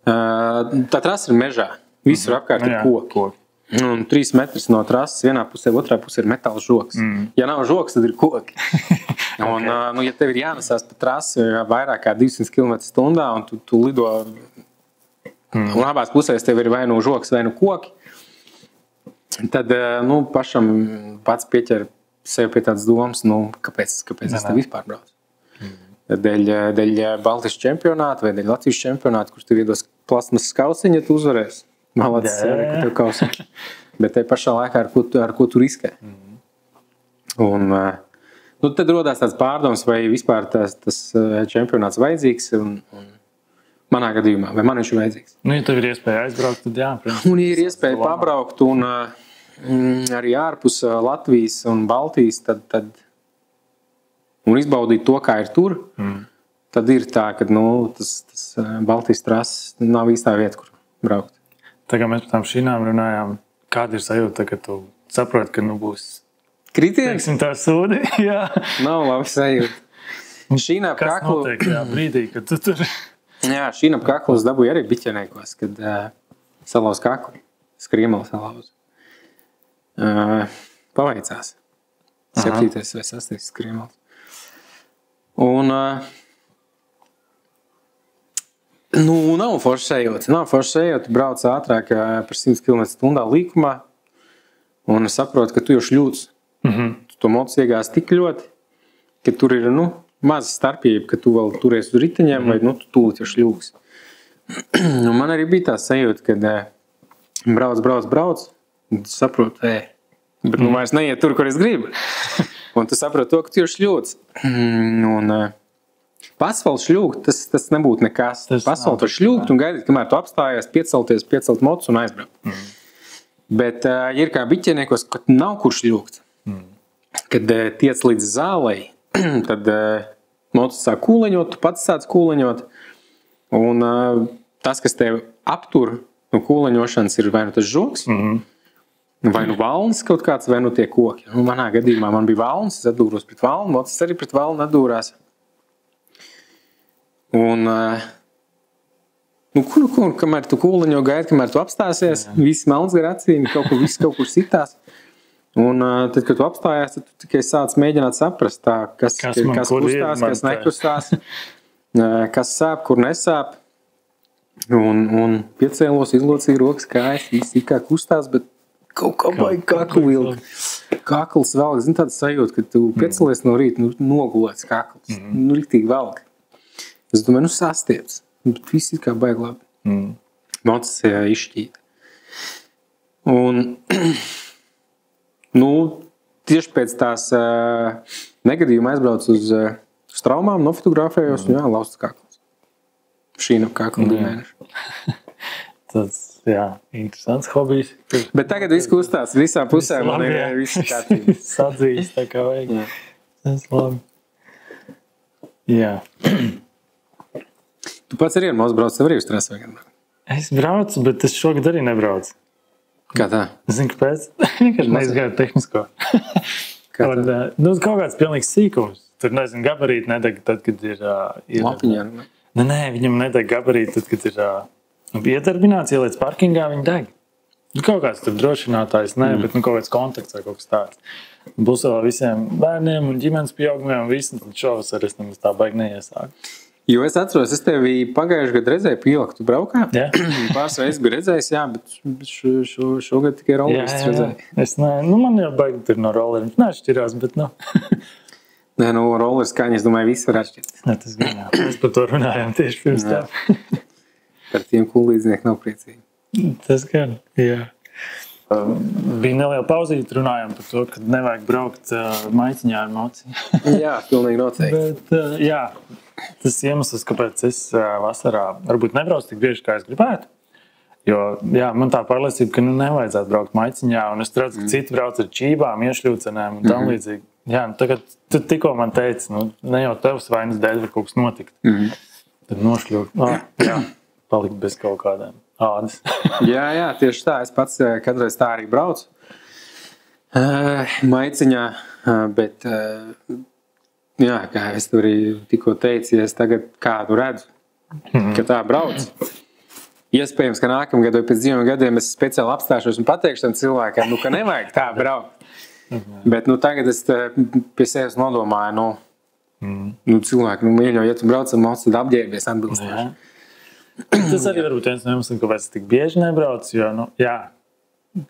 Tā trasa ir mežā. Visur apkārt ir koki. Un 3 metrus no trases, vienā pusē, otrā pusē ir metāla žoks. Ja nav žoks, tad ir koki. Un, ja tev ir jānesās pa trasi vairāk kā 200 km/h un tu lido un abās pusēs tev ir vai nu žoks, vai nu koki, tad pašam pats pieķer sev pie tādas domas, kāpēc es te vispār braucu. Dēļ Baltijas čempionāta vai dēļ Latvijas čempionāta, kurš tev iedos plasmas kausiņu, ja tu uzvarēsi. Malacis, ka tev kausiņš. Bet te pašā laikā ar ko tu riskē. Un tad rodās tāds pārdoms, vai vispār tas čempionāts vajadzīgs un manā gadījumā, vai man viņš ir vajadzīgs. Ja tev ir iespēja aizbraukt, tad jā. Un ja ir iespēja pabraukt un arī ārpus Latvijas un Baltijas, tad un izbaudīt to, kā ir tur, tad ir tā, ka tas Baltijas trases nav īstā vieta, kur braukt. Tā kā mēs par tām šīnām runājām, kāda ir sajūta, ka tu saproti, ka būs kritiens? Teiksim tā sūdi, jā. Nav labi sajūta. Šīnā kas kaklu... notiek tajā brīdī, kad tu tur... Jā, šīnā kaklu es dabūju arī biķeniekos, kad salauz kaklu, skriemali salauz. Paveicās. 7. vai 6. skriemals. Un... nav forši sajūta. Brauc ātrāk par 100 km/h līkumā un saproti, ka tu jau šļūts. Tu to mocu iegās tik ļoti, ka tur ir, maza starpība, ka tu vēl turies uz riteņiem, vai nu, tu tūlīt jau šļūks. Un man arī bija tā sajūta, kad brauc, un tu saproti, bet nu vairs neiet tur, kur es gribu. Un tu saproti to, ka tu jau šļūts. Un pasvaldu šļūkt, tas nebūtu nekas. Pasvaldu var šļūkt un gaidīt, kamēr tu apstājies, piecelt motus un aizbraukt. Bet ir kā biķēniekos, kad nav kur šļūkt. Kad tiec līdz zālei, tad motus sāk kūleņot, tu pats sāc kūleņot. Un tas, kas tev aptur no kūleņošanas, ir vai nu tas žoks, vai nu valns kaut kāds, vai nu tie koki. Nu, manā gadījumā man bija valns, es atdūros pret valnu, motus arī pret valnu atdūrās. Un, kamēr tu kūleņo gaidi, kamēr tu apstāsies, visi melns gar acīm, kaut kur sitās. Un tad, kad tu apstājās, tad tu tikai sāc mēģināt saprast, kas kustās, kas nekustās, kas sāp, kur nesāp. Un piecēlos, izlocīju rokas, kājas, visi kā kustās, bet kaut kā vajag kaklu vilkt. Kakls velk, zini tāda sajūta, kad tu piecēlies no rīta, nogulēts kakls, riktīgi velk. Es domāju, sastieps, bet viss ir kā baigi labi. Mocis izšķīta. Un, tieši pēc tās negadījuma aizbrauc uz traumām, nofotografējos, un lausts kakls. Šīna kakla mēneša. Tas, interesants hobijs. Bet tagad viss kustās, visām pusēm man ir viss kārtībā. Sadzīs, tā kā vajag. Tas labi. Jā. Tu pats arī ar mūsu brauc, tev arī uz trasu vajag? Es braucu, bet es šogad arī nebraucu. Kā tā? Zini, kāpēc? Vienkārši neizgāju tehnisko. Kaut kāds pilnīgs sīkums. Tur, nezinu, gabarīti nedeg tad, kad ir... Lapiņā, ne? Nē, viņam nedeg gabarīti tad, kad ir iedarbināts, ieliec parkingā, viņi deg. Kaut kāds tur drošinātājs, bet kaut kāds kontakts vai kaut kas tāds. Būs vēl visiem bērniem un ģimenes pieaugumiem un visi, tad šovasar es nemaz tā baigi neiesāku. Jo es atceros, es tevi pagājuši gadu redzēju Pielaku, tu braukā. Jā. Pāris reizes biju redzējis, bet šogad tikai rolleris redzēju. Man jau baigi tur no rolleriem neatšķirās, bet Nē, rolleris skaņa, es domāju, visi var atšķirt. Nē, tas gan jā. Mēs par to runājām tieši pirms tā. Par tiem kullīdznieki nav priecīgi. Tas gan, jā. Bija neliela pauzīt, runājām par to, ka nevajag braukt maiciņā ar moci. Jā, pilnīgi noteikti. Bet, tas iemesls, kāpēc es vasarā varbūt nebraucu tik bieži, kā es gribētu. Jo, man tā pārliecība, ka nevajadzētu braukt maiciņā, un es redzu, ka citi brauc ar čībām, iešļūcenēm un tam līdzīgi. Jā, tagad tu tikko man teici, ne jau tevs vainas dēļ var kaut kas notikt. Tad nošļūt, palikt bez kaut kādiem ādas. jā, tieši tā. Es pats kādreiz tā arī braucu. Maiciņā, bet, kā es tur arī tikko teicu, ja es tagad kādu redzu, ka tā brauc. Iespējams, ka nākamgad vai pēc 2 gadiem es speciāli apstāšos un pateikšu tam cilvēkam, ka nevajag tā braukt. Bet tagad es pie sevis nodomāju, cilvēki, mīļo, ja tu brauc ar mocu, tad apģērbies atbilstoši. Tas arī varbūt viens no iemesliem, kāpēc es tik bieži nebraucu, jo,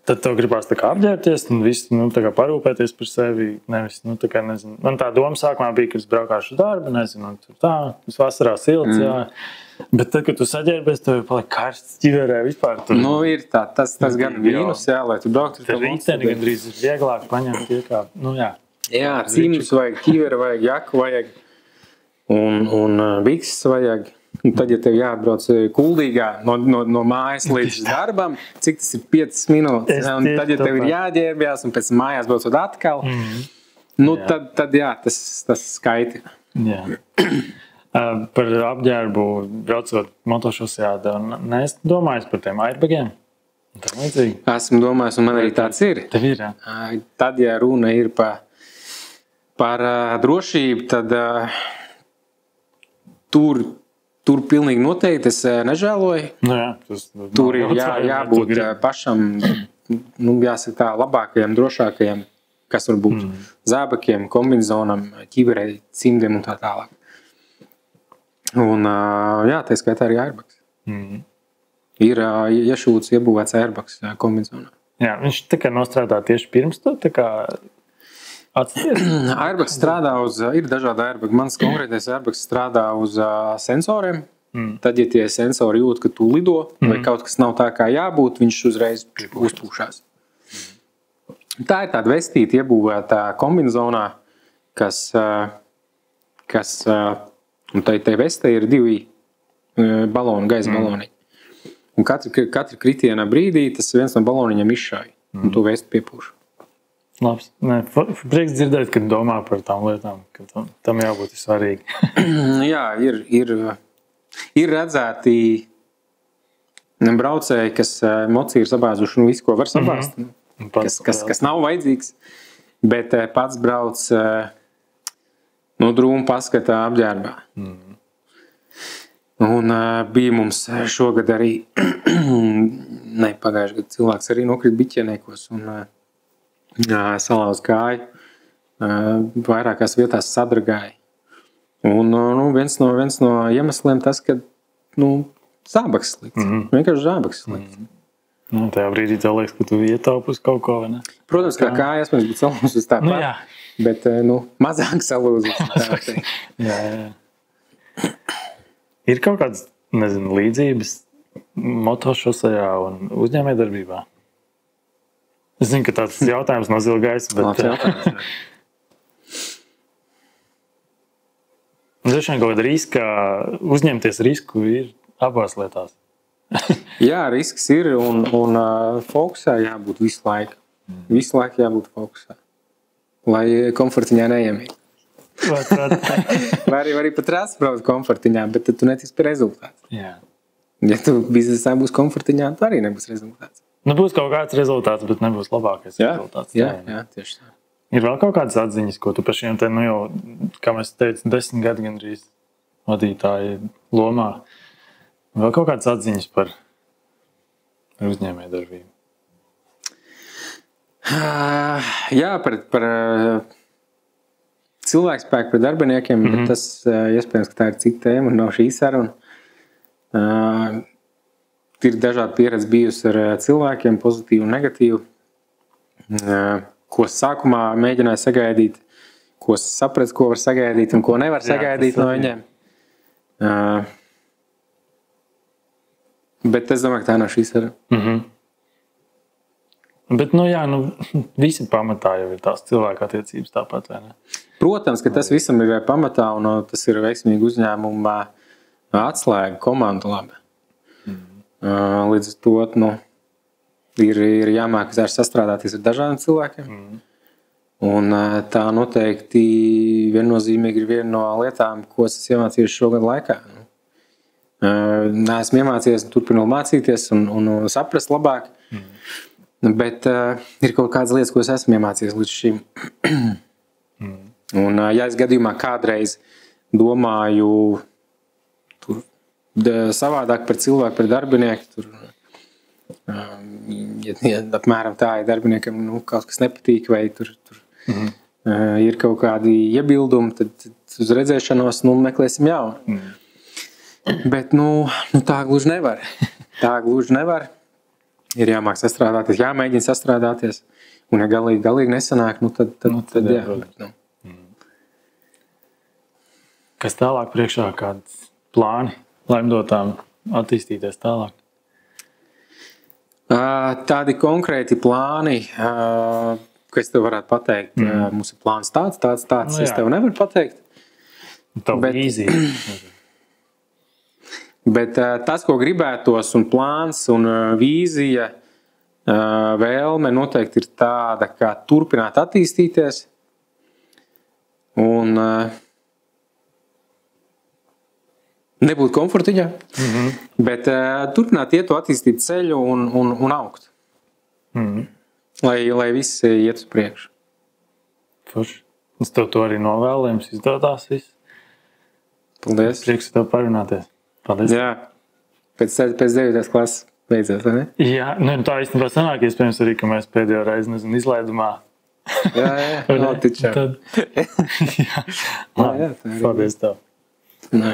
tad tev gribās tā kā apģērbties un viss, tā kā parūpēties par sevi, nevis, tā kā, nezinu. Man tā doma sākumā bija, ka es braukāšu uz darbu, nezinu, tur tā, uz vasarā silts, Bet tad, kad tu saģērbies, tev paliek karsts ķiverē vispār. Tur... ir tā, tas gan mīnus, lai tu brauktu. Tad rīteni gandrīz ir vieglāk paņemt iekāpt, Jā, cīmus vajag, ķivera vajag, jaku vajag un vikses vajag. Un tad, ja tev jāatbrauc Kuldīgā no mājas līdz darbam, cik tas ir 5 minūtes, un tad, ja tev ir jāģērbjās, un pēc mājās braucot atkal, tad tas skaiti. Jā. Par apģērbu braucot motošosejā, neesi domājis par tiem airbagiem? Esmu domājis, un man arī tāds ir. Tev ir, jā? Tad, ja runa ir par drošību, tad tur pilnīgi noteikti es nežēloju. Tur ir jābūt pašam, jāsaka tā, labākajam, drošākajam, kas var būt zābakiem, kombinzonam, ķiverei, cimdiem un tā tālāk. Un, tā skaitā arī airbags. Ir iešūts, iebūvēts airbags kombinzonā. Jā, viņš tā kā nostrādā tieši pirms to, tā kā Airbags strādā ir dažādi airbagi. Mans konkrētais airbags strādā uz sensoriem. Tad, ja tie sensori jūt, ka tu lido vai kaut kas nav tā, kā jābūt, viņš uzreiz uzpūšās. Tā ir tāda vestīta iebūvēta kombinezonā, kas un tai vestē ir 2 baloni, gaisa baloni. Un katra kritiena brīdī tas viens no baloniņiem izšāja, un tu vesti piepūš. Labs. Prieks dzirdēt, kad domā par tām lietām, ka tam jābūt svarīgi. Jā, ir redzēti braucēji, kas moci ir sabāzuši, visu, ko var sabāzt, kas nav vajadzīgs, bet pats brauc drūmu paskatā apģērbā. Un bija mums šogad arī, pagājuši gadu cilvēks arī nokrīt biķienēkos un salauz kāju, vairākās vietās sadragāja. Un viens no iemesliem tas, ka zābaks slikts. Vienkārši zābaks slikts. Tajā brīdī tev liekas, ka tu ietaupi uz kaut ko, vai ne? Protams, kā kājas mēs būtu salūzis tāpat, bet mazāk salūzis. Jā. Ir kaut kādas, līdzības motošosejā un uzņēmējdarbībā? Es zinu, ka tāds jautājums no zila gaisa, bet... Droši vien kaut kāda riska, uzņemties risku ir abās lietās. Jā, risks ir un fokusā jābūt visu laiku. Visu laiku jābūt fokusā, lai komfortiņā neiemīt. Vai arī pat rāsprauzt komfortiņā, bet tad tu netiksi pie rezultātu. Jā. Ja tu biznesā būs komfortiņā, tad arī nebūs rezultāts. Būs kaut kāds rezultāts, bet nebūs labākais rezultāts. Jā, tieši tā. Ir vēl kaut kādas atziņas, ko tu par šiem te, jau, kā mēs teicu, 10 gadu gandrīz vadītāji lomā. Vēl kaut kādas atziņas par uzņēmējdarbību? Jā, par cilvēkspēku, par darbiniekiem, bet tas iespējams, ka tā ir cita tēma un nav šī saruna. Ir dažādi pieredze bijusi ar cilvēkiem, pozitīvu un negatīvu, ko sākumā mēģināju sagaidīt, ko sapratu, ko var sagaidīt un ko nevar sagaidīt no viņiem. Bet es domāju, ka tā nav šī saruna. Bet, visi pamatā jau ir tās cilvēka attiecības tāpat, vai ne? Protams, ka tas visam ir pamatā un tas ir veiksmīgi uzņēmumā atslēga komandu labi. Līdz ar to, ir jāmāk ar sastrādāties ar dažādiem cilvēkiem. Un tā noteikti viennozīmīgi ir viena no lietām, ko es iemācījuši šogad laikā. Neesmu iemācījies, turpinu mācīties un saprast labāk. Bet ir kaut kādas lietas, ko es esmu iemācījies līdz šim. Un, ja es gadījumā kādreiz domāju savādāk par cilvēku, par darbinieku, ja apmēram tā ir darbiniekam kaut kas nepatīk vai tur ir kaut kādi iebildumi, tad uz redzēšanos meklēsim jaunu. Bet tā gluži nevar. Tā gluži nevar. Ir jāmāk sastrādāties, jāmēģina sastrādāties. Un ja galīgi nesanāk, tad jā. Kas tālāk priekšā, kāds plāni laimdotām attīstīties tālāk? Tādi konkrēti plāni, ko es tev varētu pateikt. Mums ir plāns tāds. Es tev nevaru pateikt. Tavu vīzija. Bet tas, ko gribētos, un plāns, un vīzija, vēlme noteikti ir tāda, kā turpināt attīstīties. Un nebūt komfortiņā, bet turpināt iet to attīstīt ceļu un augt. Lai viss iet uz priekšu. Forši. Es tev to arī novēlu, jums izdodās viss. Paldies. Prieks tev parunāties. Paldies. Jā, pēc 9. klases beidzot, vai ne? Jā, tā īstenībā sanāk, iespējams arī, ka mēs pēdējo reizi, izlaidumā. Jā, notičā. Jā, paldies tev. Nē.